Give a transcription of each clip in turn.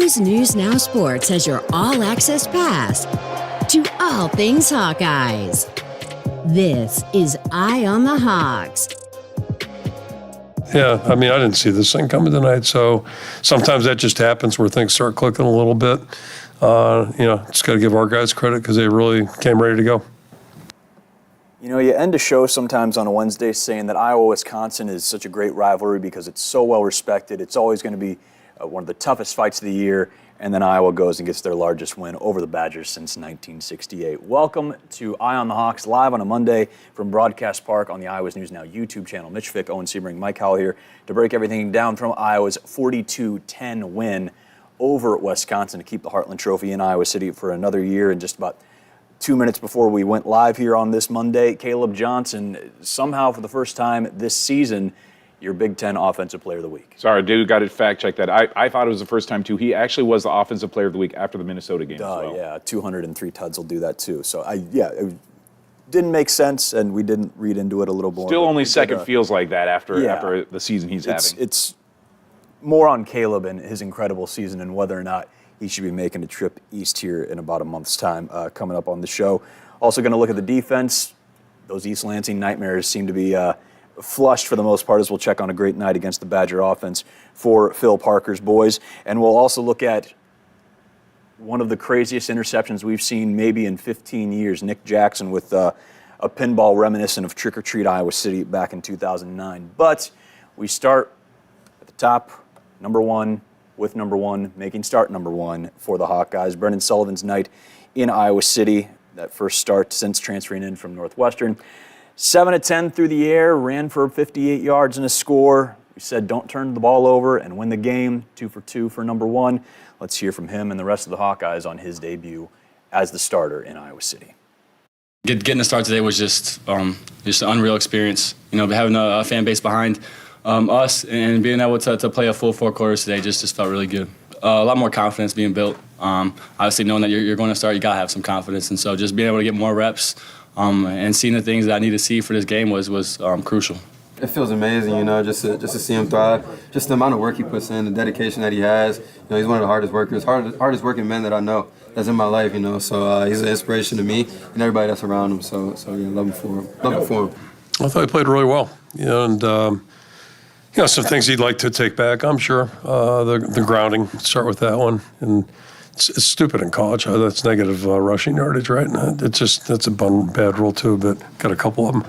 Iowa's News Now Sports has your all-access pass to all things Hawkeyes. This is Eye on the Hawks. Yeah, I mean, I didn't see this thing coming tonight, so sometimes that just happens where things start clicking a little bit. Just got to give our guys credit because they really came ready to go. You know, you end a show sometimes on a Wednesday saying that Iowa-Wisconsin is such a great rivalry because it's so well respected. It's always going to be one of the toughest fights of the year, and then Iowa goes and gets their largest win over the Badgers since 1968. Welcome to Eye on the Hawks, live on a Monday from Broadcast Park on the Iowa's News Now YouTube channel. Mitch Fick, Owen Sebring, Mike Howell here to break everything down from Iowa's 42-10 win over Wisconsin to keep the Heartland Trophy in Iowa City for another year. And just about 2 minutes before we went live here on this Monday, Kaleb Johnson, somehow for the first time this season, your Big Ten Offensive Player of the Week. Sorry, dude, got to fact check that. I thought it was the first time, too. He actually was the Offensive Player of the Week after the Minnesota game as well. Yeah, 203 tuds will do that, too. So, it didn't make sense, and we didn't read into it a little more. Still only second feels like that after the season he's having. It's more on Kaleb and his incredible season and whether or not he should be making a trip east here in about a month's time coming up on the show. Also going to look at the defense. Those East Lansing nightmares seem to be flushed for the most part as we'll check on a great night against the Badger offense for Phil Parker's boys. And we'll also look at one of the craziest interceptions we've seen maybe in 15 years. Nick Jackson with a pinball reminiscent of Trick or Treat Iowa City back in 2009. But we start at the top, number one, making start number one for the Hawkeyes. Brendan Sullivan's night in Iowa City, that first start since transferring in from Northwestern. 7-10 through the air, ran for 58 yards and a score. We said don't turn the ball over and win the game. 2 for 2 for number one. Let's hear from him and the rest of the Hawkeyes on his debut as the starter in Iowa City. Getting the start today was just an unreal experience. You know, having a fan base behind us and being able to play a full 4 quarters today just felt really good. A lot more confidence being built. Obviously, knowing that you're going to start, you got to have some confidence. And so just being able to get more reps and seeing the things that I need to see for this game was crucial. It feels amazing, you know, just to see him thrive. Just the amount of work he puts in, the dedication that he has. You know, he's one of the hardest workers, hardest working men that I know that's in my life, you know. So he's an inspiration to me and everybody that's around him. So love him for him. I thought he played really well, and some things he'd like to take back, I'm sure. The grounding, start with that one. And it's stupid in college. That's negative rushing yardage, right? That's a bad rule too, but got a couple of them.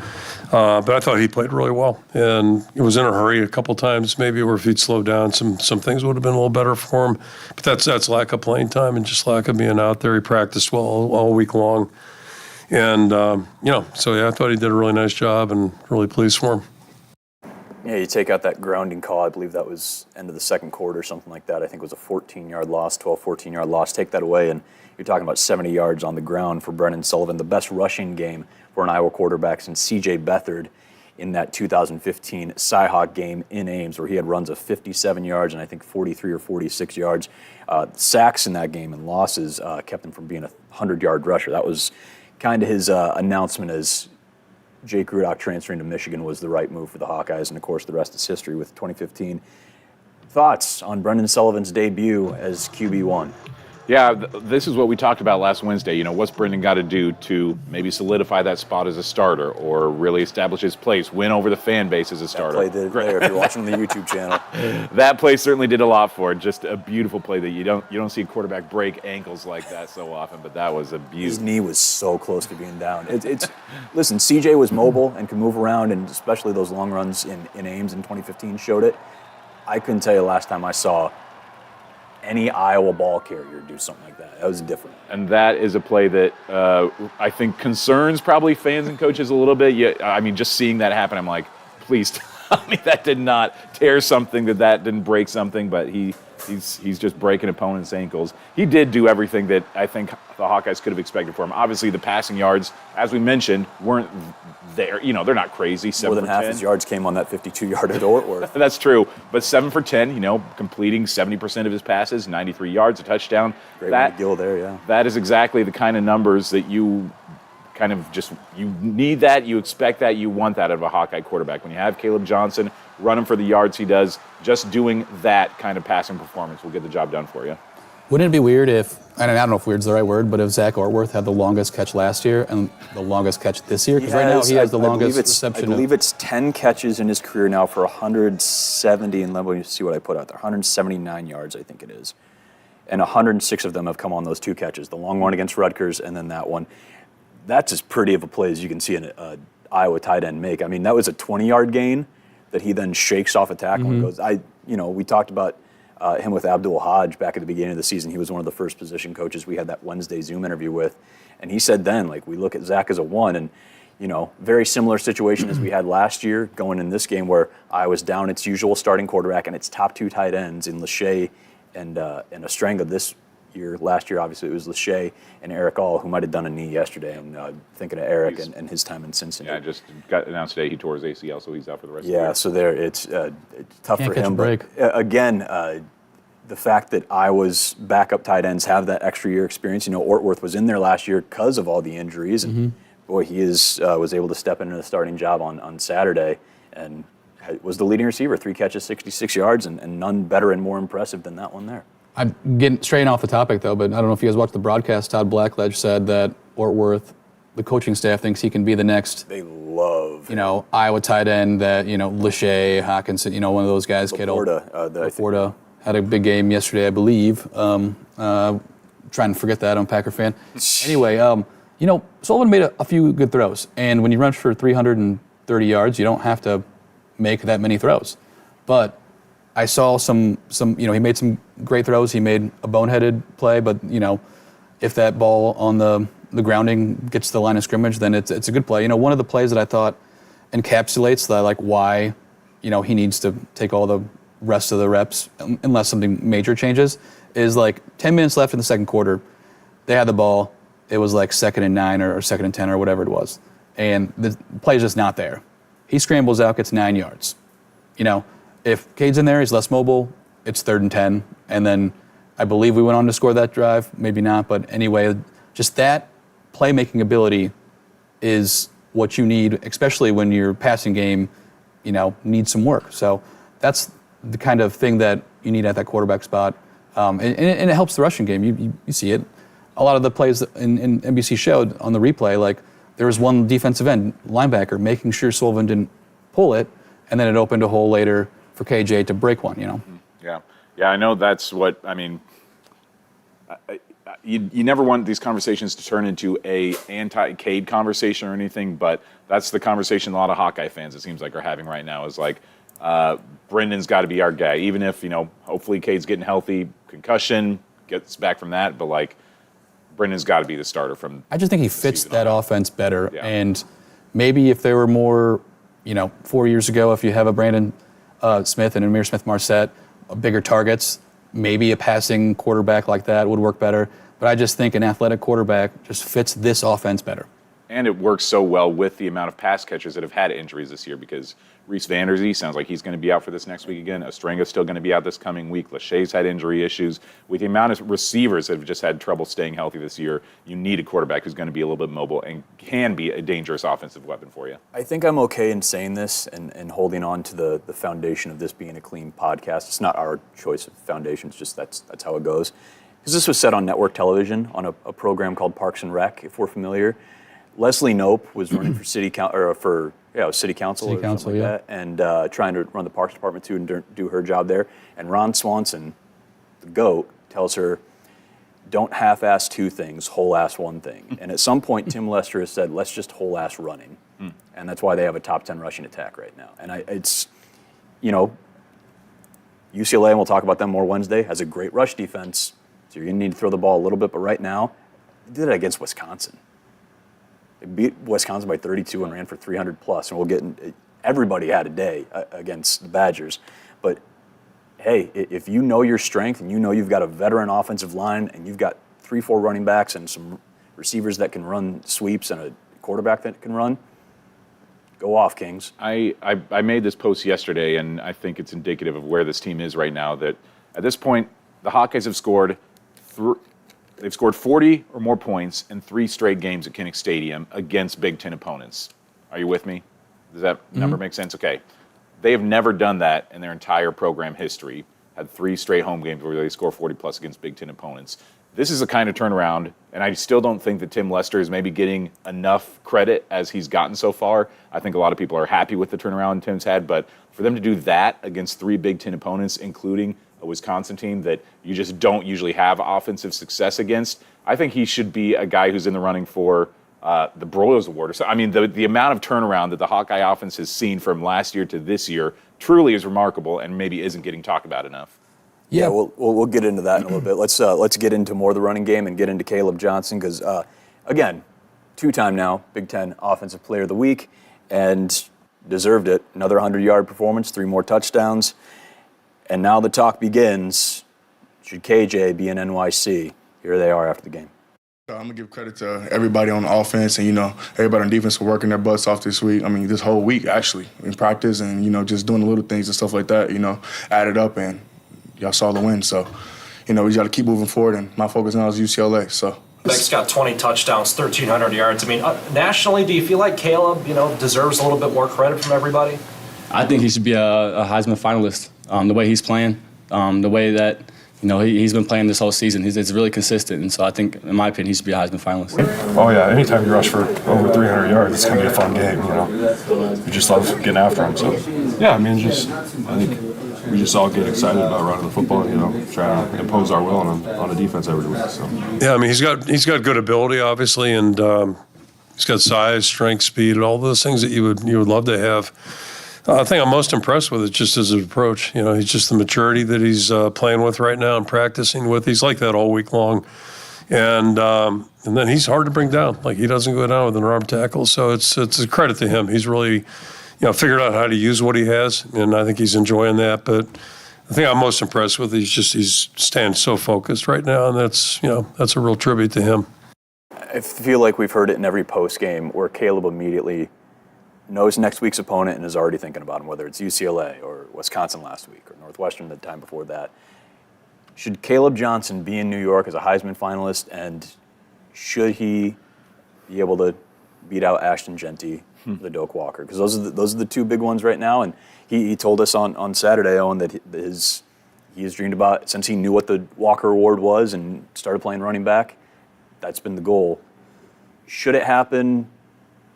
But I thought he played really well. And he was in a hurry a couple times, maybe, where if he'd slowed down, some things would have been a little better for him. But that's lack of playing time and just lack of being out there. He practiced well all week long. And, I thought he did a really nice job and really pleased for him. Yeah, you take out that grounding call. I believe that was end of the second quarter, something like that. I think it was a 14-yard loss, 14-yard loss. Take that away, and you're talking about 70 yards on the ground for Brendan Sullivan, the best rushing game for an Iowa quarterback since C.J. Beathard in that 2015 Cy-Hawk game in Ames, where he had runs of 57 yards and I think 43 or 46 yards. Sacks in that game and losses kept him from being a 100-yard rusher. That was kind of his announcement as Jake Rudock transferring to Michigan was the right move for the Hawkeyes, and of course the rest is history with 2015. Thoughts on Brendan Sullivan's debut as QB1? Yeah, this is what we talked about last Wednesday. You know, what's Brendan got to do to maybe solidify that spot as a starter or really establish his place, win over the fan base as a starter? That play did there if you're watching the YouTube channel. That play certainly did a lot for it. Just a beautiful play that you don't see a quarterback break ankles like that so often, but that was a beauty. His knee was so close to being down. Listen, CJ was mobile and could move around, and especially those long runs in Ames in 2015 showed it. I couldn't tell you last time I saw any Iowa ball carrier do something like that. That was different. And that is a play that I think concerns probably fans and coaches a little bit. Just seeing that happen, I'm like, please tell me that did not tear something, that didn't break something, but he's just breaking opponents' ankles. He did do everything that I think the Hawkeyes could have expected for him. Obviously, the passing yards, as we mentioned, weren't there. You know, they're not crazy. More than half his yards came on that 52-yarder to Ortworth. That's true. But 7 for 10, completing 70% of his passes, 93 yards, a touchdown. Great McGill there, yeah. That is exactly the kind of numbers that you kind of you need that, you expect that, you want that out of a Hawkeye quarterback. When you have Kaleb Johnson running for the yards he does, just doing that kind of passing performance will get the job done for you. Wouldn't it be weird if, and I don't know if weird's the right word, but if Zach Ortworth had the longest catch last year and the longest catch this year? Because right now he has the longest reception. I believe it's 10 catches in his career now for 170, and let me see what I put out there, 179 yards, I think it is. And 106 of them have come on those 2 catches, the long one against Rutgers and then that one. That's as pretty of a play as you can see an Iowa tight end make. I mean, that was a 20-yard gain that he then shakes off a tackle and goes. We talked about him with Abdul Hodge back at the beginning of the season. He was one of the first position coaches we had that Wednesday Zoom interview with. And he said then, we look at Zach as a 1. And, very similar situation as we had last year going in this game where Iowa's down its usual starting quarterback and its top 2 tight ends in Lachey and Ostrenga last year, obviously, it was Lachey and Eric All, who might have done a knee yesterday. And thinking of Eric and his time in Cincinnati. Yeah, just got announced today he tore his ACL, so he's out for the rest of the year. Yeah, so it's tough Can't for catch him. a break. But again, the fact that Iowa's backup tight ends have that extra year experience. Ortworth was in there last year because of all the injuries, and boy, he was able to step into the starting job on Saturday and was the leading receiver, 3 catches, 66 yards, and none better and more impressive than that one there. I'm getting straight off the topic, though, but I don't know if you guys watched the broadcast. Todd Blackledge said that Ortworth, the coaching staff, thinks he can be the next, They love Iowa tight end that, Lachey, Hawkinson, one of those guys. Laporta. Had a big game yesterday, I believe. Trying to forget that. I'm a Packer fan. Anyway, Sullivan made a few good throws. And when you run for 330 yards, you don't have to make that many throws. But I saw some he made some great throws. He made a boneheaded play, but, if that ball on the grounding gets to the line of scrimmage, then it's a good play. One of the plays that I thought encapsulates why, he needs to take all the rest of the reps unless something major changes is 10 minutes left in the second quarter. They had the ball. It was 2nd and 9 or 2nd and 10 or whatever it was. And the play's just not there. He scrambles out, gets 9 yards. If Cade's in there, he's less mobile, it's 3rd and 10. And then I believe we went on to score that drive. Maybe not. But anyway, just that playmaking ability is what you need, especially when your passing game, needs some work. So that's the kind of thing that you need at that quarterback spot. And it helps the rushing game. You see it. A lot of the plays in NBC showed on the replay, there was one defensive end linebacker making sure Sullivan didn't pull it, and then it opened a hole later for KJ to break one, Yeah, I know that's what, you never want these conversations to turn into a anti-Cade conversation or anything, but that's the conversation a lot of Hawkeye fans, it seems like, are having right now is Brendan's got to be our guy, even if, hopefully Cade's getting healthy, concussion, gets back from that, but Brendan's got to be the starter from. I just think he fits that offense better. Yeah. And maybe if there were more, 4 years ago, if you have a Brandon Smith and Amir Smith-Marset, bigger targets, maybe a passing quarterback like that would work better. But I just think an athletic quarterback just fits this offense better. And it works so well with the amount of pass catchers that have had injuries this year because Reese Vanderzee sounds like he's going to be out for this next week again. Ostrenga's still going to be out this coming week. Lachey's had injury issues. With the amount of receivers that have just had trouble staying healthy this year, you need a quarterback who's going to be a little bit mobile and can be a dangerous offensive weapon for you. I think I'm okay in saying this and holding on to the foundation of this being a clean podcast. It's not our choice of foundation. It's just that's how it goes. Because this was set on network television on a program called Parks and Rec, if we're familiar. Leslie Knope was running for city council yeah. And trying to run the Parks Department too and do her job there. And Ron Swanson, the GOAT, tells her, don't half-ass 2 things, whole-ass 1 thing. And at some point, Tim Lester has said, let's just whole-ass running. And that's why they have a top 10 rushing attack right now. And it's UCLA, and we'll talk about them more Wednesday, has a great rush defense. So you're going to need to throw the ball a little bit. But right now, they did it against Wisconsin. They beat Wisconsin by 32 and ran for 300 plus, and everybody had a day against the Badgers. But hey, if you know your strength and you know you've got a veteran offensive line and you've got 3-4 running backs and some receivers that can run sweeps and a quarterback that can run, go off, Kings. I made this post yesterday, and I think it's indicative of where this team is right now. That at this point, the Hawkeyes have scored. They've scored 40 or more points in 3 straight games at Kinnick Stadium against Big Ten opponents. Are you with me? Does that number make sense? Okay. They have never done that in their entire program history. had 3 straight home games where they score 40-plus against Big Ten opponents. This is the kind of turnaround, and I still don't think that Tim Lester is maybe getting enough credit as he's gotten so far. I think a lot of people are happy with the turnaround Tim's had, but for them to do that against 3 Big Ten opponents, including a Wisconsin team that you just don't usually have offensive success against, I think he should be a guy who's in the running for the Broyles Award. So, I mean, the amount of turnaround that the Hawkeye offense has seen from last year to this year truly is remarkable and maybe isn't getting talked about enough. Yeah, we'll get into that in a little bit. Let's get into more of the running game and get into Kaleb Johnson because, again, 2-time now Big Ten Offensive Player of the Week and deserved it. Another 100-yard performance, 3 more touchdowns. And now the talk begins. Should KJ be in NYC? Here they are after the game. I'm going to give credit to everybody on the offense and, everybody on defense for working their butts off this week. I mean, this whole week, actually, in practice and, just doing the little things and stuff like that, added up and y'all saw the win. So, we got to keep moving forward, and my focus now is UCLA. So. Beck's got 20 touchdowns, 1,300 yards. I mean, nationally, do you feel like Kaleb, deserves a little bit more credit from everybody? I think he should be a Heisman finalist. The way he's playing, the way that he's been playing this whole season, it's really consistent. And so I think, in my opinion, he should be a Heisman finalist. Oh yeah, anytime you rush for over 300 yards, it's gonna be a fun game. You just love getting after him. So yeah, I think we just all get excited about running the football, trying to impose our will on the defense every week. So Yeah, I mean, he's got good ability, obviously, and he's got size, strength, speed, and all those things that you would love to have. I think I'm most impressed with it just as an approach. He's just the maturity that he's playing with right now and practicing with. He's like that all week long, and then he's hard to bring down. Like, he doesn't go down with an arm tackle, so it's a credit to him. He's really figured out how to use what he has, and I think he's enjoying that. But the thing I'm most impressed with is he's staying so focused right now, and that's a real tribute to him. I feel like we've heard it in every post game where Kaleb immediately knows next week's opponent and is already thinking about him, whether it's UCLA or Wisconsin last week or Northwestern the time before that. Should Kaleb Johnson be in New York as a Heisman finalist, and should he be able to beat out Ashton Jeanty, the Doak Walker? Because those are the 2 big ones right now, and he told us on Saturday, Owen, that he has dreamed about, since he knew what the Walker Award was and started playing running back, that's been the goal. Should it happen?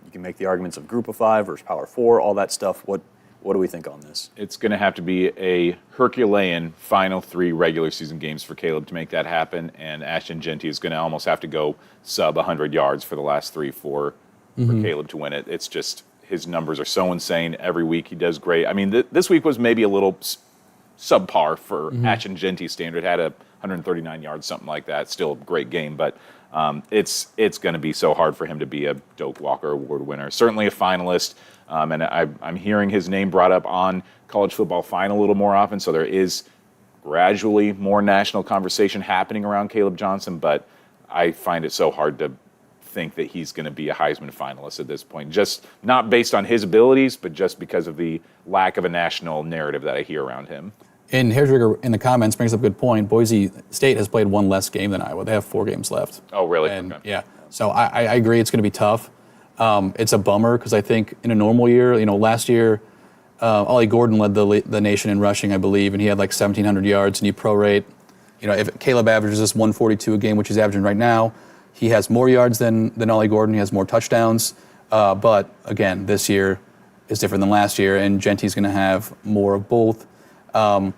You can make the arguments of Group of 5 versus Power 4, all that stuff. What do we think on this? It's going to have to be a Herculean final 3 regular season games for Kaleb to make that happen, and Ashton Jeanty is going to almost have to go sub 100 yards for the last 3-4 for Kaleb to win it. It's just, his numbers are so insane. Every week he does great. I mean, this week was maybe a little subpar for Ashton Jeanty's standard. Had a 139 yards, something like that. Still a great game, but it's going to be so hard for him to be a Doak Walker Award winner. Certainly a finalist, and I'm hearing his name brought up on College Football Final a little more often, so there is gradually more national conversation happening around Kaleb Johnson, but I find it so hard to think that he's going to be a Heisman finalist at this point, just not based on his abilities, but just because of the lack of a national narrative that I hear around him. And Hairtrigger in the comments brings up a good point. Boise State has played 1 less game than Iowa. They have 4 games left. Oh, really? And okay. Yeah. So I agree it's going to be tough. It's a bummer because I think in a normal year, last year, Ollie Gordon led the nation in rushing, I believe, and he had like 1,700 yards, and you prorate, if Kaleb averages this 142 a game, which he's averaging right now, he has more yards than Ollie Gordon. He has more touchdowns. But again, this year is different than last year, and Jeanty's going to have more of both. And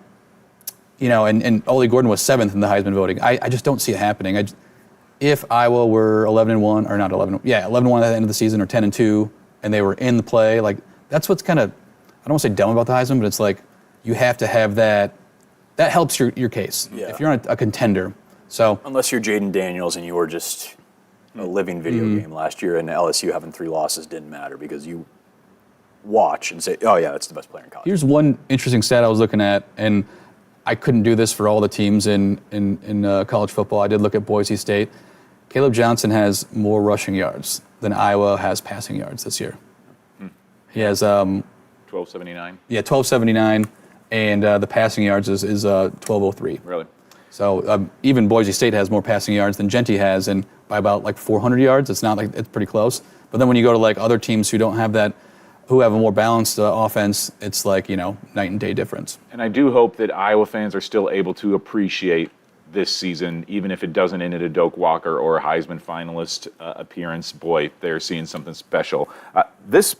Ollie Gordon was 7th in the Heisman voting. I just don't see it happening. If Iowa were 11-1, or not 11-1 at the end of the season, or 10-2, and they were in the play, like, that's what's kind of, I don't want to say dumb about the Heisman, but it's like, you have to have that. That helps your case. Yeah. If you're on a contender. So unless you're Jaden Daniels and you were just a living video game last year, and LSU having 3 losses didn't matter because you watch and say, oh yeah, that's the best player in college. Here's one interesting stat I was looking at, and I couldn't do this for all the teams in college football. I did look at Boise State. Kaleb Johnson has more rushing yards than Iowa has passing yards this year. He has 1279. Yeah, 1279, and the passing yards is 1203. Really? So even Boise State has more passing yards than Jeanty has, and by about like 400 yards. It's not like, it's pretty close. But then when you go to like other teams who don't have that who have a more balanced offense, it's like, night and day difference. And I do hope that Iowa fans are still able to appreciate this season, even if it doesn't end in a Doak Walker or a Heisman finalist appearance. Boy, they're seeing something special. This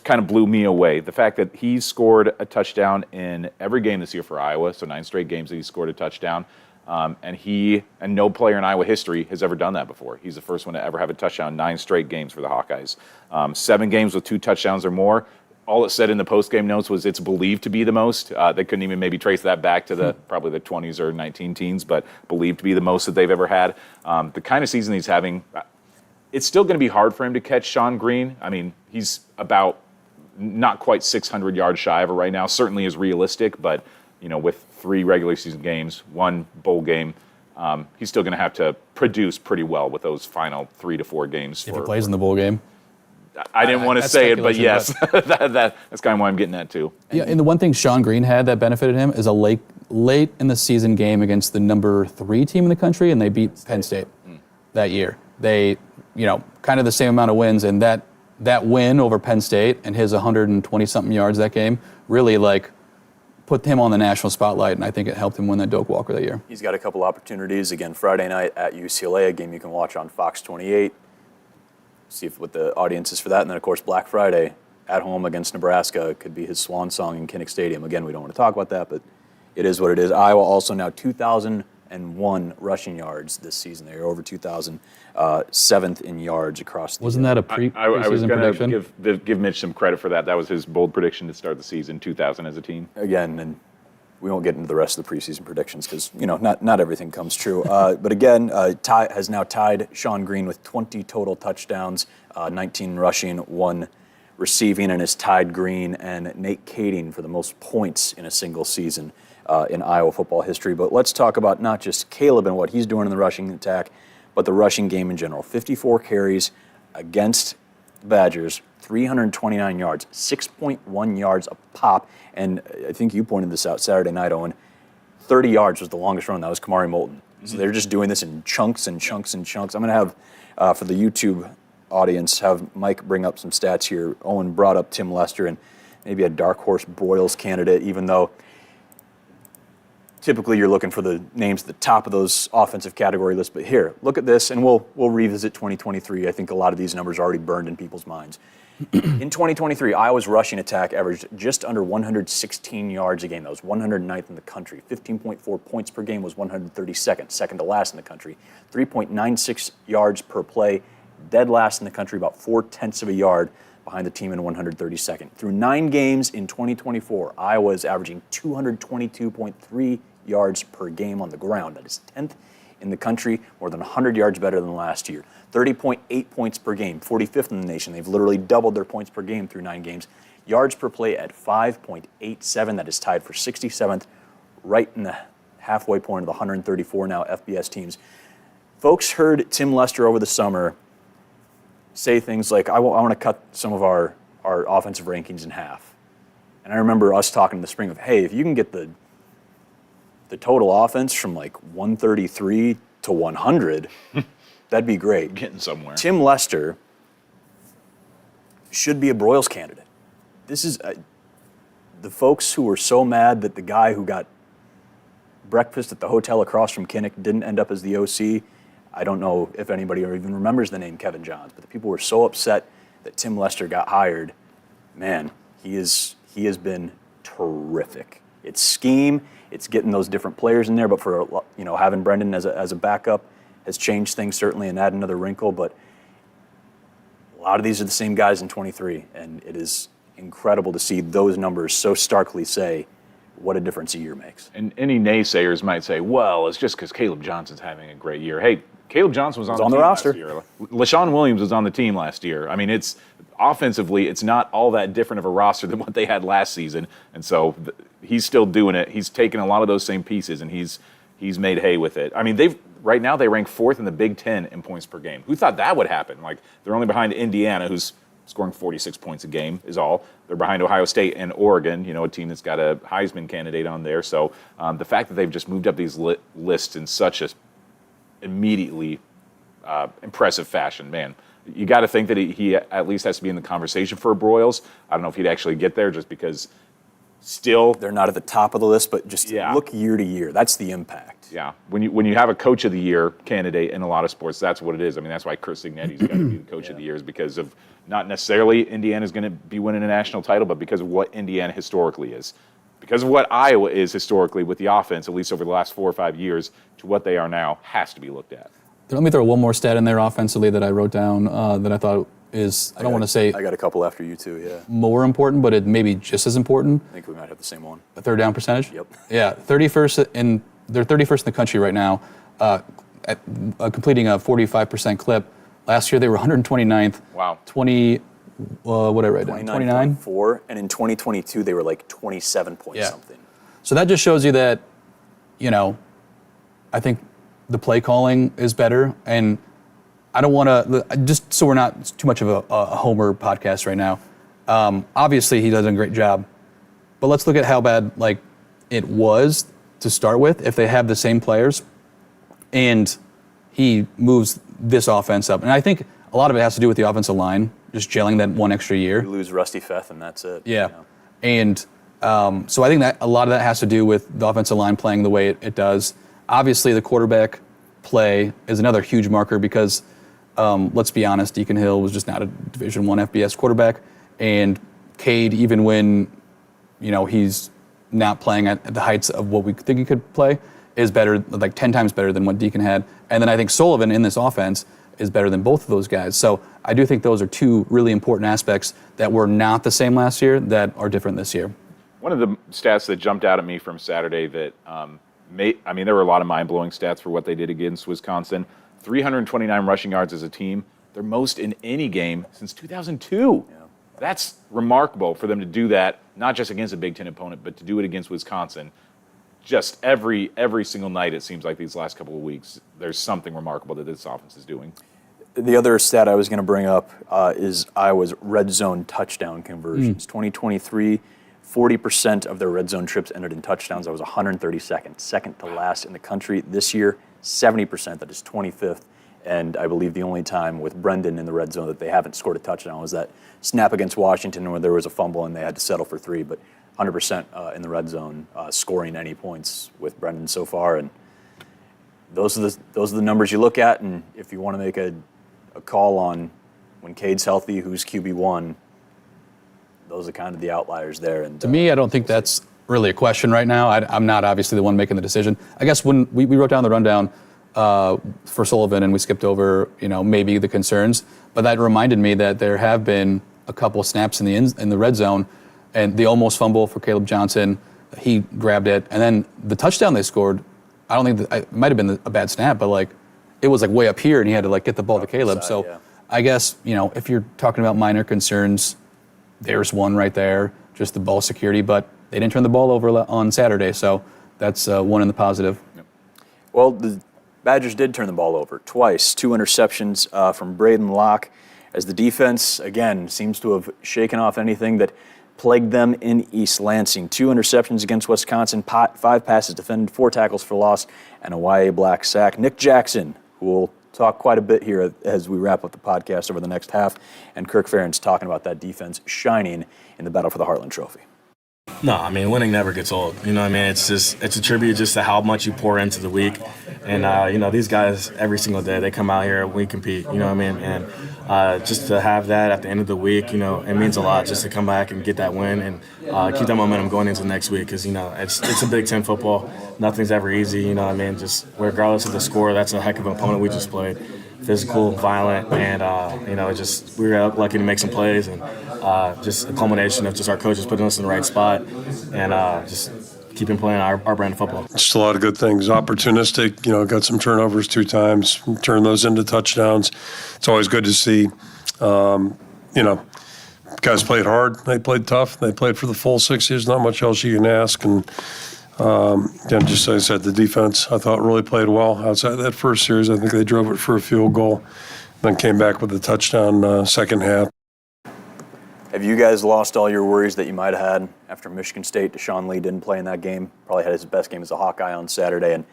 kind of blew me away. The fact that he scored a touchdown in every game this year for Iowa, so 9 straight games that he scored a touchdown. And no player in Iowa history has ever done that before. He's the first one to ever have a touchdown 9 straight games for the Hawkeyes. 7 games with 2 touchdowns or more. All it said in the post-game notes was it's believed to be the most. They couldn't even maybe trace that back to probably the 20s or 19 teens, but believed to be the most that they've ever had. The kind of season he's having, it's still going to be hard for him to catch Sean Green. I mean, he's about not quite 600 yards shy of it right now. Certainly is realistic, but with 3 regular season games, 1 bowl game, he's still going to have to produce pretty well with those final 3 to 4 games. If he plays in the bowl game. I didn't want to say it, but yes, that's kind of why I'm getting at too. Yeah, and the one thing Sean Green had that benefited him is a late in the season game against the number 3 team in the country, and they beat Penn State that year. They, kind of the same amount of wins, and that win over Penn State and his 120-something yards that game really put him on the national spotlight, and I think it helped him win that Doak Walker that year. He's got a couple opportunities. Again, Friday night at UCLA, a game you can watch on Fox 28. See what the audience is for that. And then, of course, Black Friday at home against Nebraska could be his swan song in Kinnick Stadium. Again, we don't want to talk about that, but it is what it is. Iowa also now 2,001 rushing yards this season. They're over 2,000, 7th in yards across the Wasn't that a I was preseason going prediction? to give Mitch some credit for that. That was his bold prediction to start the season, 2,000 as a team. Again, and we won't get into the rest of the preseason predictions because, not everything comes true. But again, Ty has now tied Sean Green with 20 total touchdowns, 19 rushing, 1 receiving, and has tied Green and Nate Kading for the most points in a single season in Iowa football history. But let's talk about not just Kaleb and what he's doing in the rushing attack, but the rushing game in general. 54 carries against the Badgers, 329 yards, 6.1 yards a pop. And I think you pointed this out Saturday night, Owen. 30 yards was the longest run. That was Kamari Moulton. So they're just doing this in chunks and chunks and chunks. I'm going to have, for the YouTube audience, have Mike bring up some stats here. Owen brought up Tim Lester and maybe a dark horse Broyles candidate, even though typically you're looking for the names at the top of those offensive category lists. But here, look at this, and we'll revisit 2023. I think a lot of these numbers are already burned in people's minds. In 2023, Iowa's rushing attack averaged just under 116 yards a game. That was 109th in the country. 15.4 points per game was 132nd, second to last in the country. 3.96 yards per play, dead last in the country, about 0.4 of a yard behind the team in 132nd. Through 9 games in 2024, Iowa is averaging 222.3 yards per game on the ground. That is 10th in the country, more than 100 yards better than last year. 30.8 points per game, 45th in the nation. They've literally doubled their points per game through 9 games. Yards per play at 5.87. That is tied for 67th, right in the halfway point of the 134 now FBS teams. Folks heard Tim Lester over the summer say things like, I want to cut some of our offensive rankings in half. And I remember us talking in the spring of, hey, if you can get the total offense from 133 to 100, that'd be great. Getting somewhere. Tim Lester should be a Broyles candidate. This is the folks who were so mad that the guy who got breakfast at the hotel across from Kinnick didn't end up as the OC. I don't know if anybody even remembers the name Kevin Johns, but the people were so upset that Tim Lester got hired. Man, he has been terrific. It's scheme, it's getting those different players in there, but for having Brendan as a backup has changed things certainly and add another wrinkle. But a lot of these are the same guys in 23, and it is incredible to see those numbers so starkly say what a difference a year makes. And any naysayers might say, well, it's just because Kaleb Johnson's having a great year. Hey, Kaleb Johnson was on the team roster last year. LaShawn Williams was on the team last year. I mean, it's offensively, it's not all that different of a roster than what they had last season. And so he's still doing it. He's taken a lot of those same pieces, and he's made hay with it. I mean, right now they rank 4th in the Big Ten in points per game. Who thought that would happen? They're only behind Indiana, who's scoring 46 points a game is all. They're behind Ohio State and Oregon, a team that's got a Heisman candidate on there. So the fact that they've just moved up these lists in such a immediately impressive fashion, man, you got to think that he at least has to be in the conversation for Broyles. I don't know if he'd actually get there just because still They're not at the top of the list, but just Yeah. look year to year. That's the impact. Yeah, when you have a Coach of the Year candidate in a lot of sports, that's what it is. I mean, that's why Chris Signetti's got to be the Coach of the Year, is because of not necessarily Indiana's going to be winning a national title, but because of what Indiana historically is, because of what Iowa is historically with the offense, at least over the last 4 or 5 years, to what they are now, has to be looked at. Let me throw one more stat in there offensively that I wrote down that I thought is, I don't want to say I got a couple after you too, yeah. more important, but it may be just as important. I think we might have the same one. The third down percentage? Yep. Yeah, 31st in they're 31st in the country right now, at completing a 45% clip. Last year they were 129th. Wow. 20. What did I write down? 29. 29.4, and in 2022 they were like 27 point something. So that just shows you that, I think the play calling is better, and I don't want to, just so we're not too much of a homer podcast right now. Obviously he does a great job, but let's look at how bad it was to start with if they have the same players, and he moves this offense up. And I think a lot of it has to do with the offensive line, just gelling that one extra year. You lose Rusty Feth and that's it. Yeah. And so I think that a lot of that has to do with the offensive line playing the way it does. Obviously, the quarterback play is another huge marker because, let's be honest, Deacon Hill was just not a Division I FBS quarterback. And Cade, even when, he's not playing at the heights of what we think he could play, is better, like 10 times better than what Deacon had. And then I think Sullivan in this offense is better than both of those guys. So I do think those are two really important aspects that were not the same last year that are different this year. One of the stats that jumped out at me from Saturday that, there were a lot of mind-blowing stats for what they did against Wisconsin. 329 rushing yards as a team, their most in any game since 2002. Yeah. That's remarkable for them to do that, not just against a Big Ten opponent, but to do it against Wisconsin. Just every single night, it seems like these last couple of weeks, there's something remarkable that this offense is doing. The other stat I was going to bring up is Iowa's red zone touchdown conversions. 2023, 40% of their red zone trips ended in touchdowns. That was 132nd, second to last in the country. This year, 70%, that is 25th. And I believe the only time with Brendan in the red zone that they haven't scored a touchdown was that snap against Washington where there was a fumble and they had to settle for 3. But 100% in the red zone, scoring any points with Brendan so far. And those are the numbers you look at. And if you want to make a call on when Cade's healthy, who's QB1, those are kind of the outliers there. And to me, I don't think that's really a question right now. I'm not obviously the one making the decision. I guess when we wrote down the rundown for Sullivan and we skipped over, maybe the concerns, but that reminded me that there have been a couple snaps in the red zone, and the almost fumble for Kaleb Johnson, he grabbed it, and then the touchdown they scored, I don't think it might have been a bad snap, but it was way up here, and he had to get the ball to Kaleb. So I guess if you're talking about minor concerns, there's one right there, just the ball security, but they didn't turn the ball over on Saturday, so that's one in the positive. Yep. Well, the Badgers did turn the ball over twice, 2 interceptions from Braden Locke, as the defense, again, seems to have shaken off anything that plagued them in East Lansing. 2 interceptions against Wisconsin, 5 passes defended, 4 tackles for loss, and a YA Black sack. Nick Jackson, who will talk quite a bit here as we wrap up the podcast over the next half, and Kirk Ferentz talking about that defense shining in the battle for the Heartland Trophy. No, winning never gets old. It's a tribute just to how much you pour into the week. And, these guys, every single day, they come out here, we compete, And just to have that at the end of the week, it means a lot just to come back and get that win and keep that momentum going into next week because, it's a Big Ten football. Nothing's ever easy, Just regardless of the score, that's a heck of an opponent we just played. Physical, violent, and, we were lucky to make some plays and just a culmination of just our coaches putting us in the right spot and just keeping playing our brand of football. Just a lot of good things. Opportunistic, got some turnovers 2 times, turned those into touchdowns. It's always good to see. Guys played hard. They played tough. They played for the full 6 years. Not much else you can ask. And just as I said, the defense, I thought, really played well outside that first series. I think they drove it for a field goal, then came back with a touchdown second half. Have you guys lost all your worries that you might have had after Michigan State? Deshaun Lee didn't play in that game. Probably had his best game as a Hawkeye on Saturday. And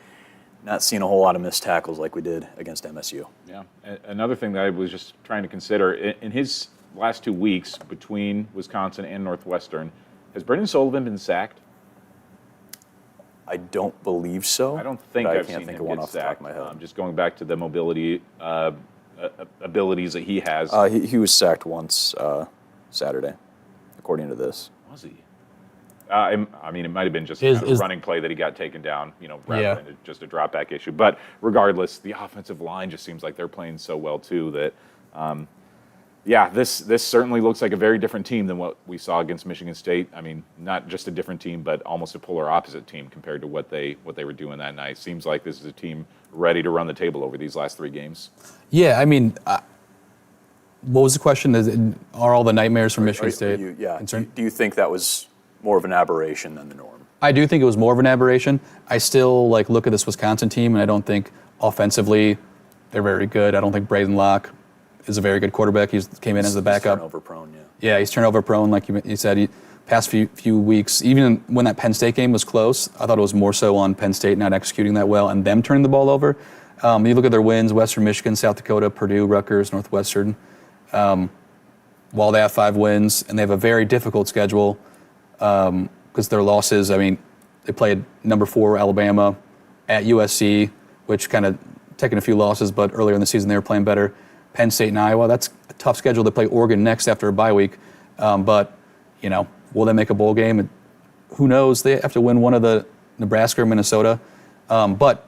not seeing a whole lot of missed tackles like we did against MSU. Yeah. Another thing that I was just trying to consider, in his last 2 weeks between Wisconsin and Northwestern, has Brendan Sullivan been sacked? I don't believe so. I don't think I I've can't seen think him of one get off the top of sacked. my head. Just going back to the mobility abilities that he has. He was sacked once Saturday, according to this. Was he? I mean, it might have been just a running play that he got taken down, rather than just a drop back issue. But regardless, the offensive line just seems like they're playing so well too that, this certainly looks like a very different team than what we saw against Michigan State. I mean, not just a different team, but almost a polar opposite team compared to what they were doing that night. Seems like this is a team ready to run the table over these last 3 games. Yeah, I mean, what was the question? Are all the nightmares from Michigan State concerned? Do you think that was more of an aberration than the norm? I do think it was more of an aberration. I still look at this Wisconsin team, and I don't think offensively they're very good. I don't think Braden Locke is a very good quarterback. He came in as the backup. He's turnover prone, Yeah, he's turnover prone, like you said. Past few weeks, even when that Penn State game was close, I thought it was more so on Penn State not executing that well and them turning the ball over. You look at their wins: Western Michigan, South Dakota, Purdue, Rutgers, Northwestern. While they have 5 wins and they have a very difficult schedule, because their losses, I mean, they played number 4 Alabama at USC, which kind of taking a few losses, but earlier in the season they were playing better. Penn State and Iowa, that's a tough schedule. They play Oregon next after a bye week, but will they make a bowl game? Who knows? They have to win one of the Nebraska or Minnesota. But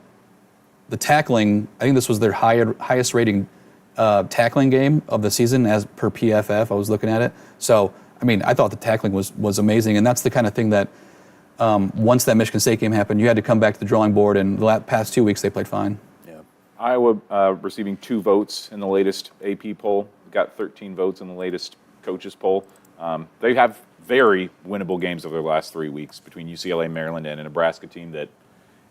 the tackling, I think this was their highest rating tackling game of the season as per PFF. I was looking at it. So, I mean, I thought the tackling was amazing. And that's the kind of thing that once that Michigan State game happened, you had to come back to the drawing board. And the past 2 weeks, they played fine. Yeah. Iowa receiving 2 votes in the latest AP poll. Got 13 votes in the latest coaches poll. They have very winnable games over their last 3 weeks between UCLA, Maryland, and a Nebraska team that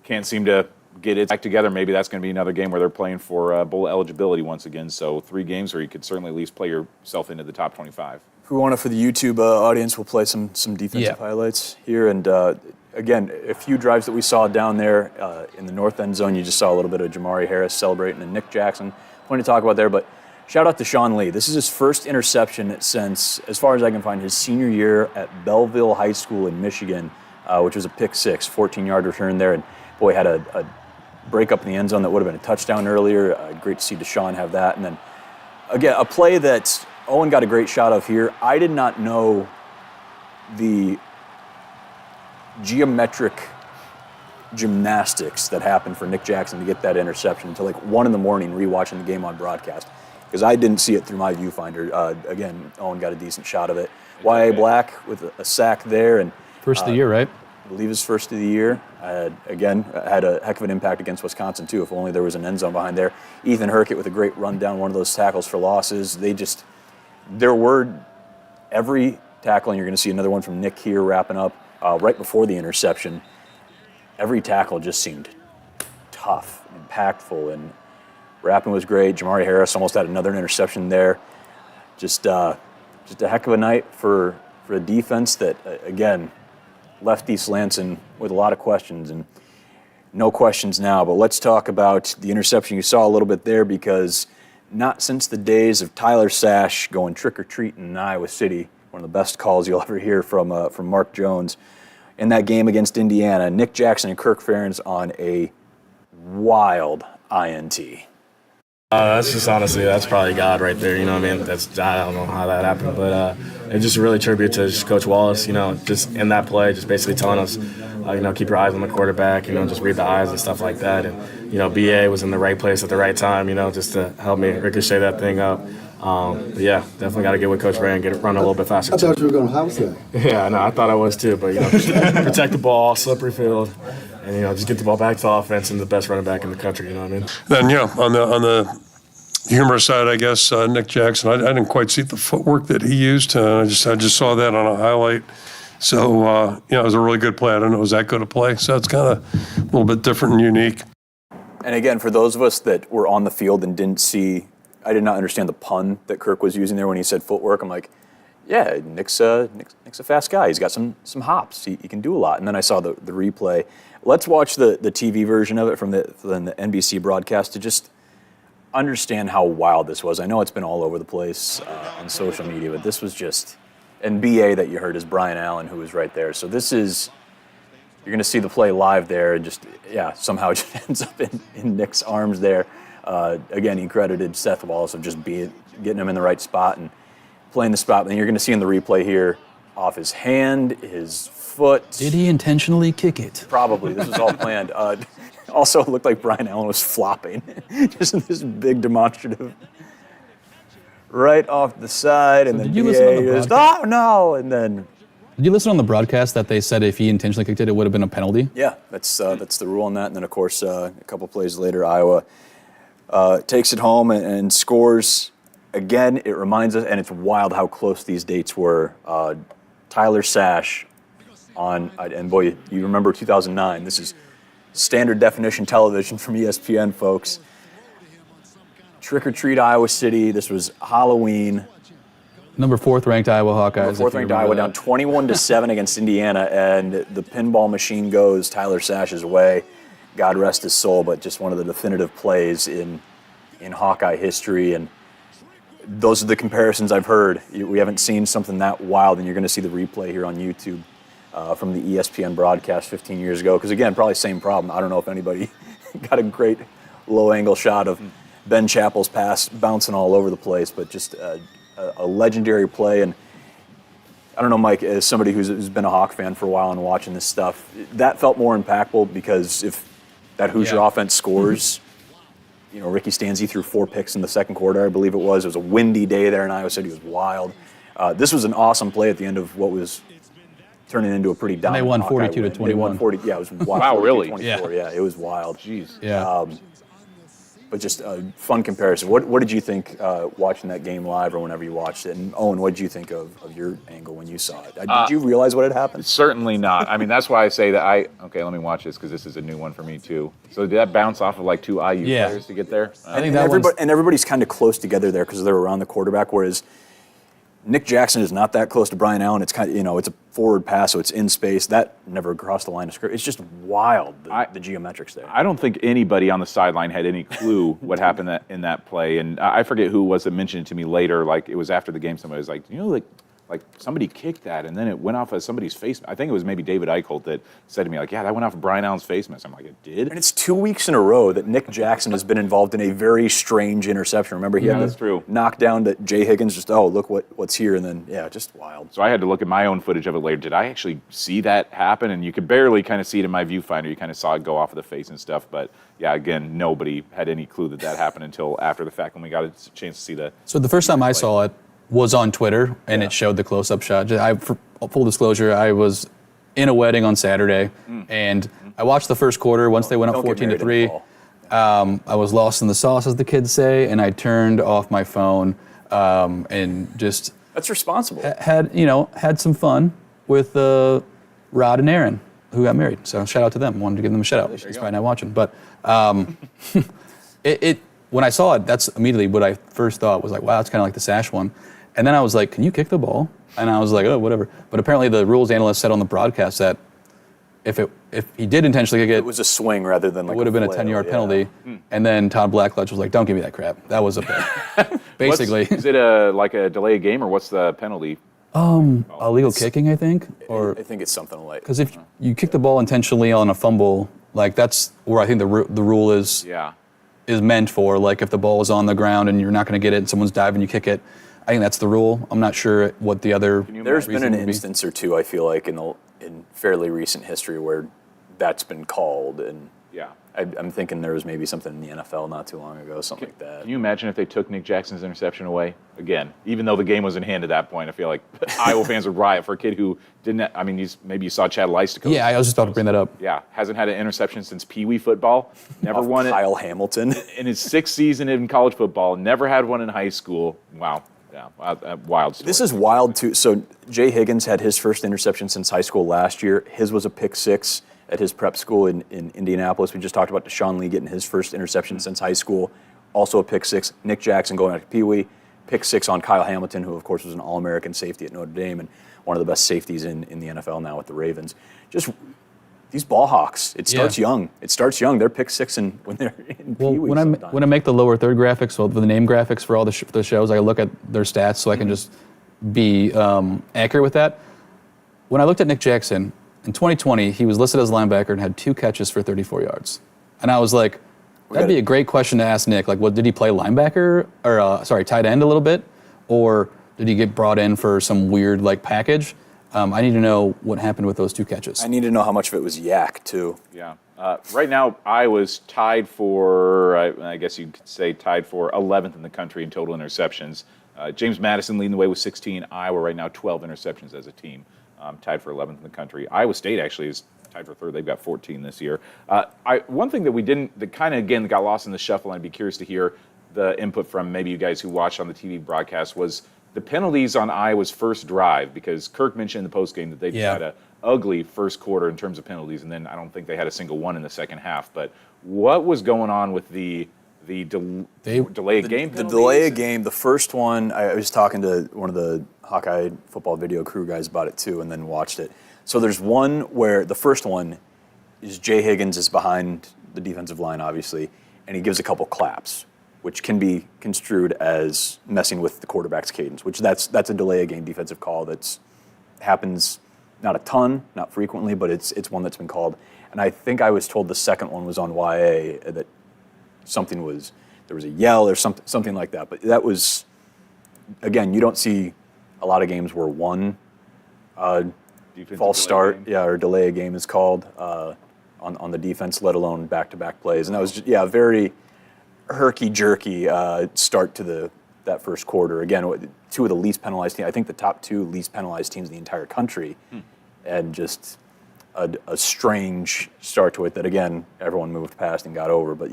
can't seem to get it back together. Maybe that's going to be another game where they're playing for bowl eligibility once again. So 3 games where you could certainly at least play yourself into the top 25. If we want it for the YouTube audience, we'll play some defensive highlights here. And again, a few drives that we saw down there in the north end zone. You just saw a little bit of Jamari Harris celebrating and Nick Jackson. Plenty to talk about there, but shout out to Sean Lee. This is his first interception since, as far as I can find, his senior year at Belleville High School in Michigan, which was a pick 6, 14-yard return there. And boy, had a break up in the end zone that would have been a touchdown earlier. Great to see Deshaun have that. And then, again, a play that Owen got a great shot of here. I did not know the geometric gymnastics that happened for Nick Jackson to get that interception until 1 in the morning rewatching the game on broadcast, because I didn't see it through my viewfinder. Again, Owen got a decent shot of it. Y.A. Black with a sack there. And first of the year, right? I believe his first of the year. Again, had a heck of an impact against Wisconsin, too, if only there was an end zone behind there. Ethan Herkett with a great run down, one of those tackles for losses. There were every tackle, and you're going to see another one from Nick here wrapping up right before the interception. Every tackle just seemed tough, impactful, and wrapping was great. Jamari Harris almost had another interception there. Just a heck of a night for a defense that, again, left East Lansing with a lot of questions, and no questions now. But let's talk about the interception you saw a little bit there, because not since the days of Tyler Sash going trick-or-treating in Iowa City, one of the best calls you'll ever hear from Mark Jones, in that game against Indiana, Nick Jackson and Kirk Ferentz on a wild INT. That's just honestly, that's probably God right there. You know what I mean? I don't know how that happened, but it just really tribute to just Coach Wallace. Just in that play, just basically telling us, keep your eyes on the quarterback. Just read the eyes and stuff like that. And BA was in the right place at the right time. Just to help me ricochet that thing up. But yeah, definitely got to get with Coach Ray and get it run a little bit faster. I thought you were going to house that. Yeah, no, I thought I was too. But protect the ball, slippery field, and just get the ball back to the offense and the best running back in the country. You know what I mean? Then on the humorous side, I guess Nick Jackson. I didn't quite see the footwork that he used. I just saw that on a highlight. So it was a really good play. I don't know it was that good a play. So it's kind of a little bit different and unique. And again, for those of us that were on the field and didn't see, I did not understand the pun that Kirk was using there when he said footwork. I'm like, Yeah, Nick's a fast guy. He's got some hops. He can do a lot. And then I saw the replay. Let's watch the TV version of it from the NBC broadcast to just understand how wild this was. I know it's been all over the place on social media, but this was just... And BA that you heard is Brian Allen, who was right there. So this is... You're going to see the play live there, and just, somehow it just ends up in Nick's arms there. Again, he credited Seth Wallace of just getting him in the right spot and playing the spot. And you're going to see in the replay here, off his hand, his foot. Did he intentionally kick it? Probably. This was all planned. Also, it looked like Brian Allen was flopping. Just in this big demonstrative. Right off the side, and then did you listen on the goes, broadcast? oh, no, and then... Did you listen on the broadcast that they said if he intentionally kicked it, it would have been a penalty? Yeah, that's the rule on that. And then, of course, a couple plays later, Iowa takes it home and scores. Again, it reminds us, and it's wild how close these dates were. Tyler Sash and boy, you remember 2009. This is standard definition television from ESPN, folks. Trick or Treat Iowa City. This was Halloween. Number 4th ranked Iowa Hawkeyes. Number 4th ranked Iowa down 21-7 against Indiana, and the pinball machine goes Tyler Sash's way. God rest his soul, but just one of the definitive plays in Hawkeye history. And those are the comparisons I've heard. We haven't seen something that wild, and you're going to see the replay here on YouTube from the ESPN broadcast 15 years ago. Because again, probably same problem. I don't know if anybody got a great low-angle shot of Ben Chappell's pass bouncing all over the place, but just a legendary play. And I don't know, Mike, as somebody who's been a Hawk fan for a while and watching this stuff, that felt more impactful because if that Hoosier offense scores, Ricky Stanzi threw 4 picks in the second quarter, I believe it was. It was a windy day there in Iowa City. It was wild. This was an awesome play at the end of what was turning into a pretty dominant. And they won 42-21. They won 40. Yeah, it was wild. Wow, really? 24. Yeah, it was wild. Jeez. Yeah. But just a fun comparison. What did you think watching that game live or whenever you watched it? And Owen, what did you think of your angle when you saw it? Did you realize what had happened? Certainly not. I mean, that's why I say that okay, let me watch this because this is a new one for me too. So did that bounce off of like 2 IU players to get there? I think that everybody's kind of close together there because they're around the quarterback, whereas Nick Jackson is not that close to Brian Allen. It's kind of, it's a forward pass, so it's in space. That never crossed the line of scrimmage. It's just wild, the geometrics there. I don't think anybody on the sideline had any clue what happened in that play. And I forget who was that mentioned it to me later. Like, it was after the game. Somebody was like, like somebody kicked that, and then it went off of somebody's face. I think it was maybe David Eichholt that said to me, like, yeah, that went off of Brian Allen's face mask. I'm like, it did? And it's 2 weeks in a row that Nick Jackson has been involved in a very strange interception. Remember, he had that's true. Knockdown that Jay Higgins just, look what's here, and then, just wild. So I had to look at my own footage of it later. Did I actually see that happen? And you could barely kind of see it in my viewfinder. You kind of saw it go off of the face and stuff. But, yeah, again, nobody had any clue that happened until after the fact when we got a chance to see that. So the first time I saw it was on Twitter, and it showed the close-up shot. For full disclosure, I was in a wedding on Saturday, and I watched the first quarter. Once they went up 14-3, I was lost in the sauce, as the kids say, and I turned off my phone and just... That's responsible. Had some fun with Rod and Aaron, who got married. So shout out to them. Wanted to give them a shout out. He's probably not watching, but when I saw it, that's immediately what I first thought was like, wow, it's kind of like the Sash one. And then I was like, can you kick the ball? And I was like, oh, whatever. But apparently the rules analyst said on the broadcast that if he did intentionally kick it, it was a swing rather than like it would have been a 10-yard penalty. And then Todd Blackledge was like, don't give me that crap. That was a bit. Basically. Is it like a delay game, or what's the penalty? Illegal kicking, I think. Or I think it's something like. Because if you kick the ball intentionally on a fumble, like that's where I think the rule is meant for. Like if the ball is on the ground and you're not going to get it and someone's diving, you kick it. I think that's the rule. I'm not sure what the other. There's been an instance or two, I feel like, in fairly recent history where that's been called, and I'm thinking there was maybe something in the NFL not too long ago, something like that. Can you imagine if they took Nick Jackson's interception away again? Even though the game was in hand at that point, I feel like Iowa fans would riot for a kid who didn't. I mean, maybe you saw Chad Leistikow. Yeah, I was just about to bring that up. Yeah, hasn't had an interception since Pee Wee football. Never won Kyle Hamilton in his 6th season in college football. Never had one in high school. Wow. Yeah, wild story. This is wild, too. So Jay Higgins had his first interception since high school last year. His was a pick 6 at his prep school in Indianapolis. We just talked about Deshaun Lee getting his first interception since high school, also a pick 6. Nick Jackson going out to Pee Wee, pick six on Kyle Hamilton, who of course was an All-American safety at Notre Dame and one of the best safeties in the NFL now with the Ravens. Just these ball hawks, it starts young. It starts young. They're pick six when they're in Pee Wee sometimes. When I make the lower third graphics, so the name graphics for all the shows, I look at their stats so I can just be accurate with that. When I looked at Nick Jackson, in 2020, he was listed as a linebacker and had 2 catches for 34 yards. And I was like, that'd be a great question to ask Nick. Like, did he play linebacker or tight end a little bit, or did he get brought in for some weird package? I need to know what happened with those 2 catches. I need to know how much of it was yak too. Yeah. Right now, Iowa's tied for, I guess you could say tied for 11th in the country in total interceptions. James Madison leading the way with 16. Iowa right now 12 interceptions as a team, tied for 11th in the country. Iowa State actually is tied for 3rd. They've got 14 this year. One thing that kind of, again, got lost in the shuffle, and I'd be curious to hear the input from maybe you guys who watched on the TV broadcast, was the penalties on Iowa's first drive, because Kirk mentioned in the postgame that they had an ugly first quarter in terms of penalties, and then I don't think they had a single one in the second half. But what was going on with the delay of game penalties? The delay of game, the first one, I was talking to one of the Hawkeye football video crew guys about it too, and then watched it. So there's one where the first one is Jay Higgins is behind the defensive line, obviously, and he gives a couple claps, which can be construed as messing with the quarterback's cadence, which that's a delay of game defensive call that happens not a ton, not frequently, but it's one that's been called. And I think I was told the second one was on YA, that there was a yell or something like that. But that was, again, you don't see a lot of games where one false start, or delay a game is called on the defense, let alone back-to-back plays. And that was just, very herky-jerky start to that first quarter. Again, 2 of the least penalized teams. I think the top 2 least penalized teams in the entire country, and just a strange start to it that, again, everyone moved past and got over. But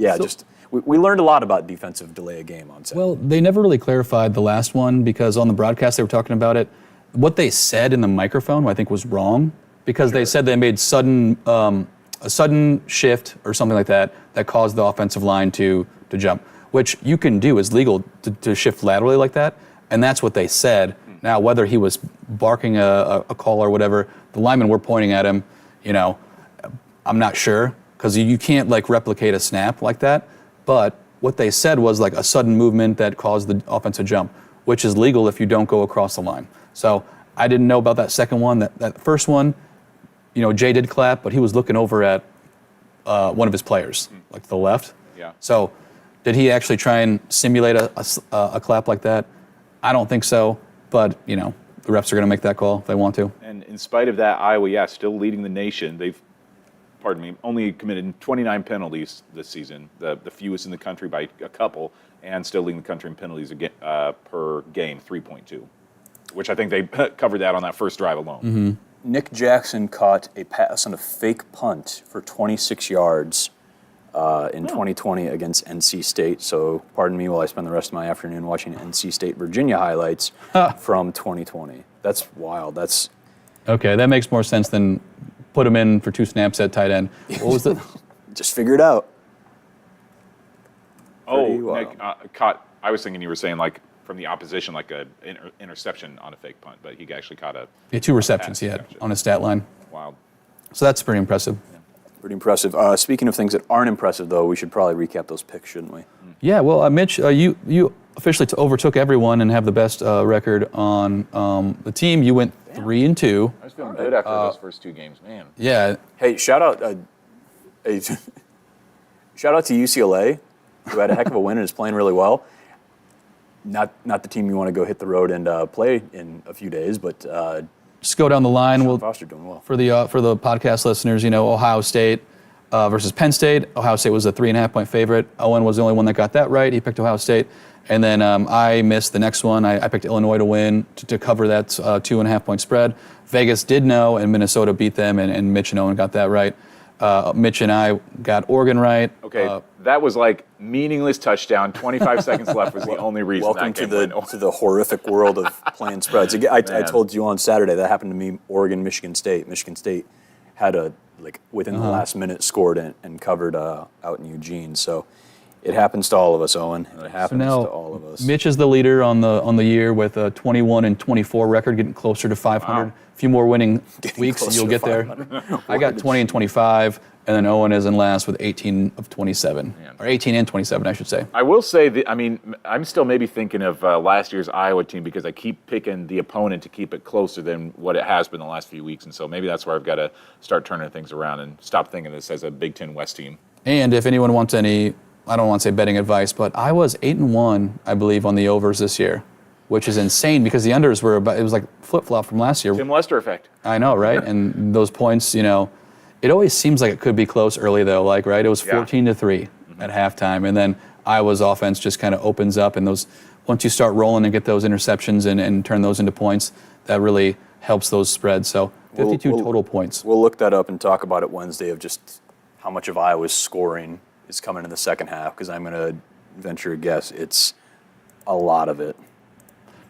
we learned a lot about defensive delay a game on Saturday. Well, they never really clarified the last one, because on the broadcast they were talking about it. What they said in the microphone, I think, was wrong, because they said they made a sudden shift or something like that caused the offensive line to jump, which you can do, is legal to shift laterally like that, and that's what they said. Now, whether he was barking a call or whatever, the linemen were pointing at him, I'm not sure, because you can't replicate a snap like that, but what they said was a sudden movement that caused the offense to jump, which is legal if you don't go across the line. So I didn't know about that second one. That first one, Jay did clap, but he was looking over at one of his players, to the left. Yeah. So did he actually try and simulate a clap like that? I don't think so, but, the refs are going to make that call if they want to. And in spite of that, Iowa, still leading the nation. They've, only committed 29 penalties this season, the fewest in the country by a couple, and still leading the country in penalties per game, 3.2, which I think they covered that on that first drive alone. Mm-hmm. Nick Jackson caught a pass on a fake punt for 26 yards in 2020 against NC State. So pardon me while I spend the rest of my afternoon watching NC State Virginia highlights from 2020. That's wild. That's okay. That makes more sense than put him in for 2 snaps at tight end. What was it? Just figure it out. Nick caught. I was thinking you were saying from the opposition, an interception on a fake punt, but he actually caught 2 receptions he had on his stat line. Wild. So that's pretty impressive. Yeah. Pretty impressive. Speaking of things that aren't impressive, though, we should probably recap those picks, shouldn't we? Yeah, well, Mitch, you officially overtook everyone and have the best record on the team. You went 3-2. I was feeling good after those first 2 games, man. Yeah. Hey, shout out to UCLA, who had a heck of a win and is playing really well. Not the team you want to go hit the road and play in a few days, but just go down the line. Foster doing well. For the podcast listeners, Ohio State versus Penn State. Ohio State was a 3.5-point favorite. Owen was the only one that got that right. He picked Ohio State. And then I missed the next one. I picked Illinois to win, to cover that 2.5-point spread. Vegas did know, and Minnesota beat them, and Mitch and Owen got that right. Mitch and I got Oregon right. Okay, that was meaningless touchdown. 25 seconds left was the only reason. Welcome to the horrific world of playing spreads. I told you on Saturday that happened to me. Oregon, Michigan State. Michigan State had within the last minute scored and covered out in Eugene. So It happens to all of us, Owen. It happens now, to all of us. Mitch is the leader on the year with a 21-24 record, getting closer to 500. Wow. A few more winning Getting weeks, closer you'll to get there. 500. I got 20-25, and then Owen is in last with 18 of 27, or 18 and 27, I should say. I will say I'm still maybe thinking of last year's Iowa team because I keep picking the opponent to keep it closer than what it has been the last few weeks, and so maybe that's where I've got to start turning things around and stop thinking of this as a Big Ten West team. And if anyone wants any, I don't want to say betting advice, but I was 8-1, I believe, on the overs this year, which is insane because the unders were it was like flip-flop from last year. Tim Lester effect. I know, right? And those points, it always seems like it could be close early though, right? It was 14-3 at halftime, and then Iowa's offense just kind of opens up, and once you start rolling and get those interceptions and turn those into points, that really helps those spreads. So 52 total points. We'll look that up and talk about it Wednesday of just how much of Iowa's scoring is coming in the second half, because I'm going to venture a guess it's a lot of it.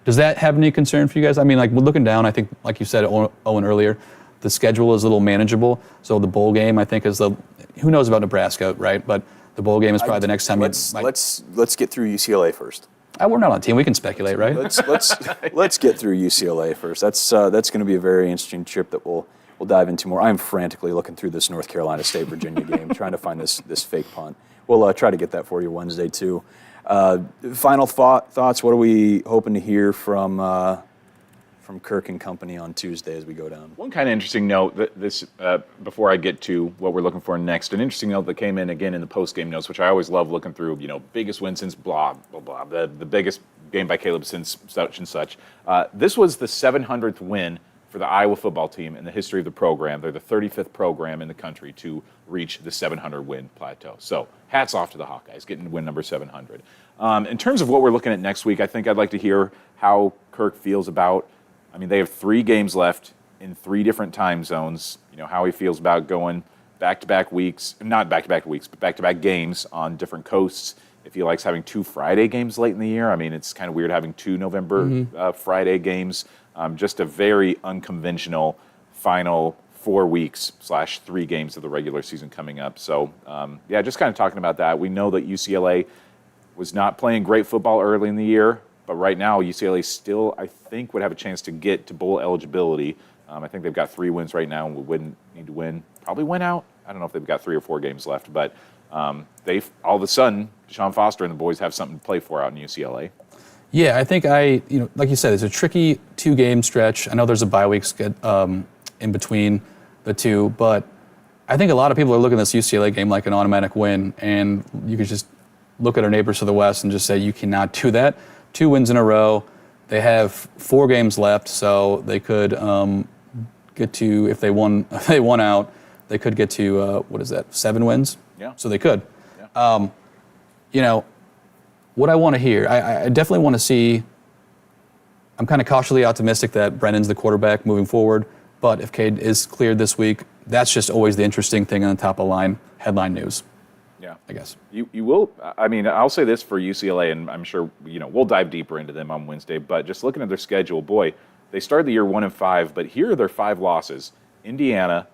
Does that have any concern for you guys? I mean, like, looking down, I think, like you said, Owen, earlier, the schedule is a little manageable. So the bowl game, I think, who knows about Nebraska, right? But the bowl game is probably the next time. Let's get through UCLA first. We're not on a team. We can speculate, right? Let's get through UCLA first. That's going to be a very interesting trip that we'll dive into more. I'm frantically looking through this North Carolina State Virginia game, trying to find this fake punt. We'll try to get that for you Wednesday too. Final thoughts. What are we hoping to hear from Kirk and company on Tuesday as we go down? One kind of interesting note before I get to what we're looking for next, an interesting note that came in again in the post-game notes, which I always love looking through. Biggest win since blah blah blah. The biggest game by Kaleb since such and such. This was the 700th win for the Iowa football team in the history of the program. They're the 35th program in the country to reach the 700-win plateau. So hats off to the Hawkeyes, getting to win number 700. In terms of what we're looking at next week, I think I'd like to hear how Kirk feels about, they have 3 games left in 3 different time zones, how he feels about going back-to-back weeks, not back-to-back weeks, but back-to-back games on different coasts. If he likes having 2 Friday games late in the year, it's kind of weird having 2 November Friday games. Just a very unconventional final 4 weeks / 3 games of the regular season coming up. So, just kind of talking about that. We know that UCLA was not playing great football early in the year, but right now UCLA still, I think, would have a chance to get to bowl eligibility. I think they've got 3 wins right now and would need to probably win out. I don't know if they've got 3 or 4 games left, but they've all of a sudden, Deshaun Foster and the boys have something to play for out in UCLA. Yeah, I think like you said, it's a tricky 2-game stretch. I know there's a bye week in between the 2, but I think a lot of people are looking at this UCLA game like an automatic win, and you could just look at our neighbors to the west and just say you cannot do that. 2 wins in a row. They have 4 games left, so they could get to, if they won out, they could get to 7 wins. Yeah. So they could. Yeah. What I want to hear, I definitely want to see, I'm kind of cautiously optimistic that Brendan's the quarterback moving forward, but if Cade is cleared this week, that's just always the interesting thing on the top of line, headline news. Yeah. I guess. You will, I'll say this for UCLA, and I'm sure, we'll dive deeper into them on Wednesday, but just looking at their schedule, boy, they started the year 1-5, but here are their 5 losses. Indiana,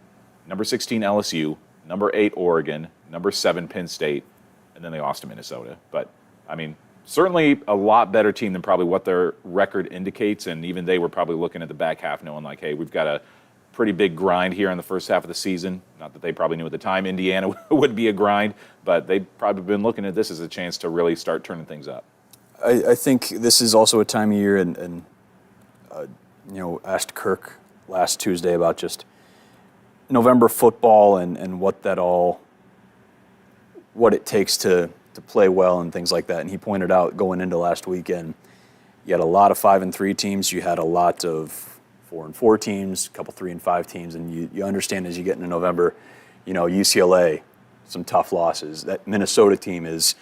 number 16 LSU, number 8 Oregon, number 7 Penn State, and then they lost to Minnesota. But certainly a lot better team than probably what their record indicates, and even they were probably looking at the back half knowing like, hey, we've got a pretty big grind here in the first half of the season. Not that they probably knew at the time Indiana would be a grind, but they'd probably been looking at this as a chance to really start turning things up. I think this is also a time of year, and asked Kirk last Tuesday about just November football and what it takes to play well and things like that. And he pointed out going into last weekend, you had a lot of 5-3 teams, you had a lot of 4-4 teams, a couple 3-5 teams, and you understand as you get into November, UCLA, some tough losses. That Minnesota team is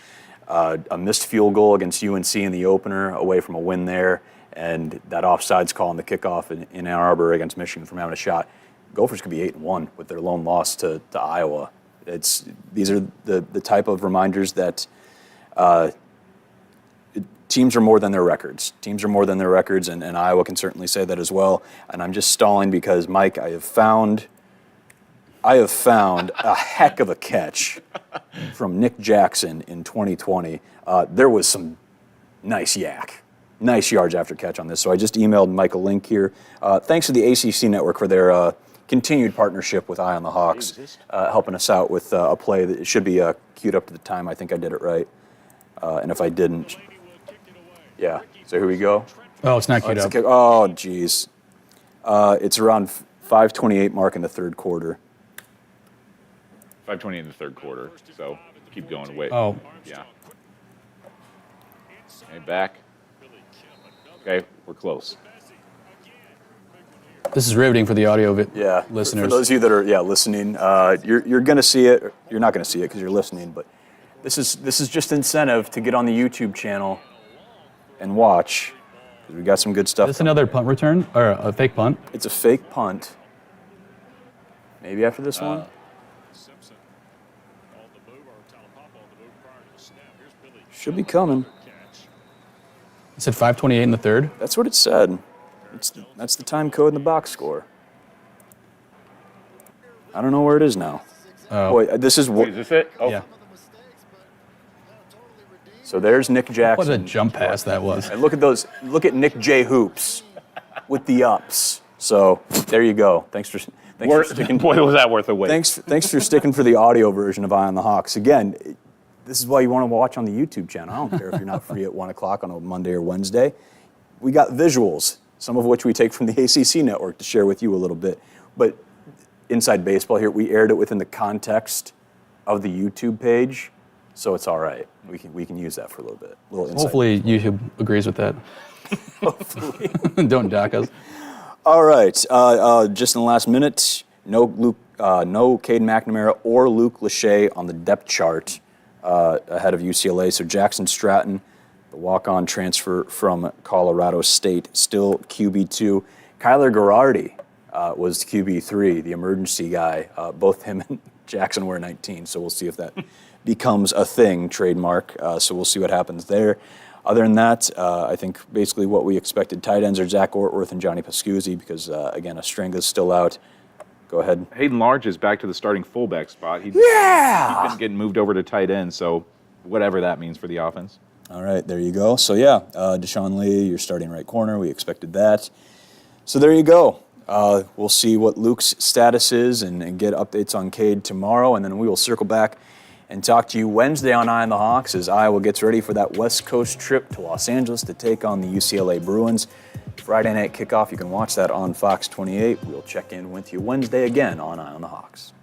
a missed field goal against UNC in the opener, away from a win there, and that offsides call on the kickoff in Ann Arbor against Michigan from having a shot. Gophers could be 8-1 with their lone loss to Iowa. These are the type of reminders that teams are more than their records. Teams are more than their records, and Iowa can certainly say that as well. And I'm just stalling because, Mike, I have found a heck of a catch from Nick Jackson in 2020, there was some nice yards after catch on this. So I just emailed Mike a link here. Thanks to the ACC Network for their continued partnership with Eye on the Hawks, helping us out with a play that should be queued up to the time. I think I did it right. And if I didn't, yeah. So here we go. Oh, it's not queued up. Oh, geez. It's around 5:28 mark in the third quarter. 5:20 in the third quarter. So keep going. Wait. Oh. Yeah. Okay, back. Okay, we're close. This is riveting for the audio For listeners. those of you that are listening, you're going to see it. You're not going to see it because you're listening, but this is just incentive to get on the YouTube channel and watch. We got some good stuff. Is this another punt return or a fake punt? It's a fake punt. Maybe after this one. Should be coming. It said 5:28 in the third. That's what it said. That's the time code in the box score. I don't know where it is now. Oh. Boy, this is Wait, is this it? Oh. Yeah. So there's Nick Jackson. What a jump pass that was. And look at those. Look at Nick J. Hoops with the ups. So there you go. Thanks for sticking. Boy, was that worth a wait. Thanks for sticking for the audio version of Eye on the Hawks. Again, this is why you want to watch on the YouTube channel. I don't care if you're not free at 1 o'clock on a Monday or Wednesday. We got visuals, some of which we take from the ACC network to share with you a little bit. But Inside Baseball here, we aired it within the context of the YouTube page, so it's all right. We can use that for a little bit. Hopefully YouTube agrees with that. Hopefully. Don't dock us. All right. Just in the last minute, no Caden McNamara or Luke Lachey on the depth chart ahead of UCLA. So Jackson Stratton, the walk-on transfer from Colorado State, still QB2. Kyler Girardi was QB3, the emergency guy. Both him and Jackson were 19, so we'll see if that becomes a thing, trademark. So we'll see what happens there. Other than that, I think basically what we expected. Tight ends are Zach Ortworth and Johnny Pascuzzi because, again, Estrenga's still out. Go ahead. Hayden Large is back to the starting fullback spot. He's been getting moved over to tight end, so whatever that means for the offense. All right, there you go. So, yeah, Deshaun Lee, you're starting right corner. We expected that. So there you go. We'll see what Luke's status is and get updates on Cade tomorrow, and then we will circle back and talk to you Wednesday on Eye on the Hawks as Iowa gets ready for that West Coast trip to Los Angeles to take on the UCLA Bruins. Friday night kickoff, you can watch that on Fox 28. We'll check in with you Wednesday again on Eye on the Hawks.